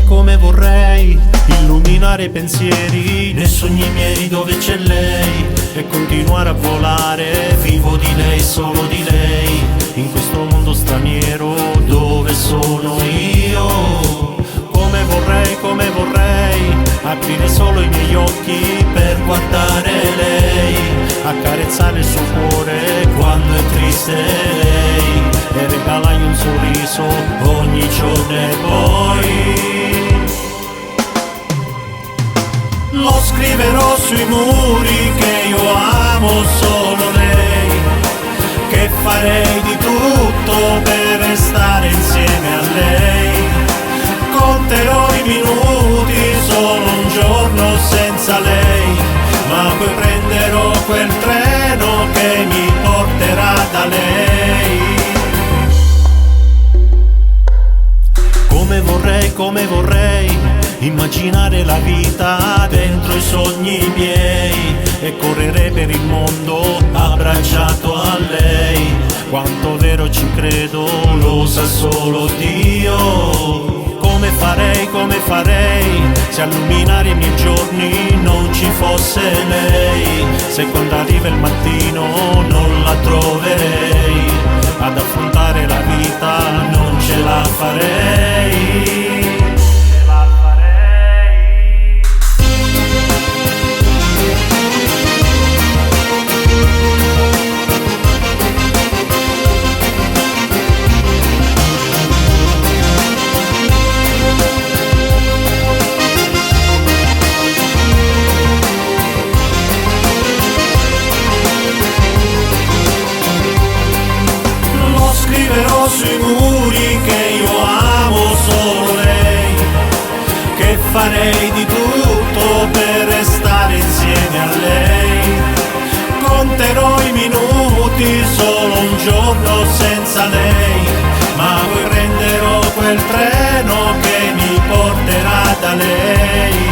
come vorrei illuminare i pensieri nei sogni miei dove c'è lei e continuare a volare, vivo di lei, solo di lei, in questo mondo straniero dove sono io. Come vorrei aprire solo i miei occhi per guardare lei, accarezzare il suo cuore quando è triste lei e regalargli un sorriso ogni giorno e poi lo scriverò sui muri che io amo solo lei, che farei di tutto per restare insieme a lei. Conterò i minuti, solo un giorno senza lei, ma poi prenderò quel treno che mi porterà da lei. Come vorrei immaginare la vita dentro i sogni miei e correre per il mondo abbracciato a lei. Quanto vero ci credo lo sa solo Dio. Come farei se a illuminare i miei giorni non ci fosse lei, se quando arriva il mattino non la troverei, ad affrontare la vita non ce la farei. Scriverò sui muri che io amo solo lei, che farei di tutto per restare insieme a lei. Conterò i minuti, solo un giorno senza lei, ma poi prenderò quel treno che mi porterà da lei.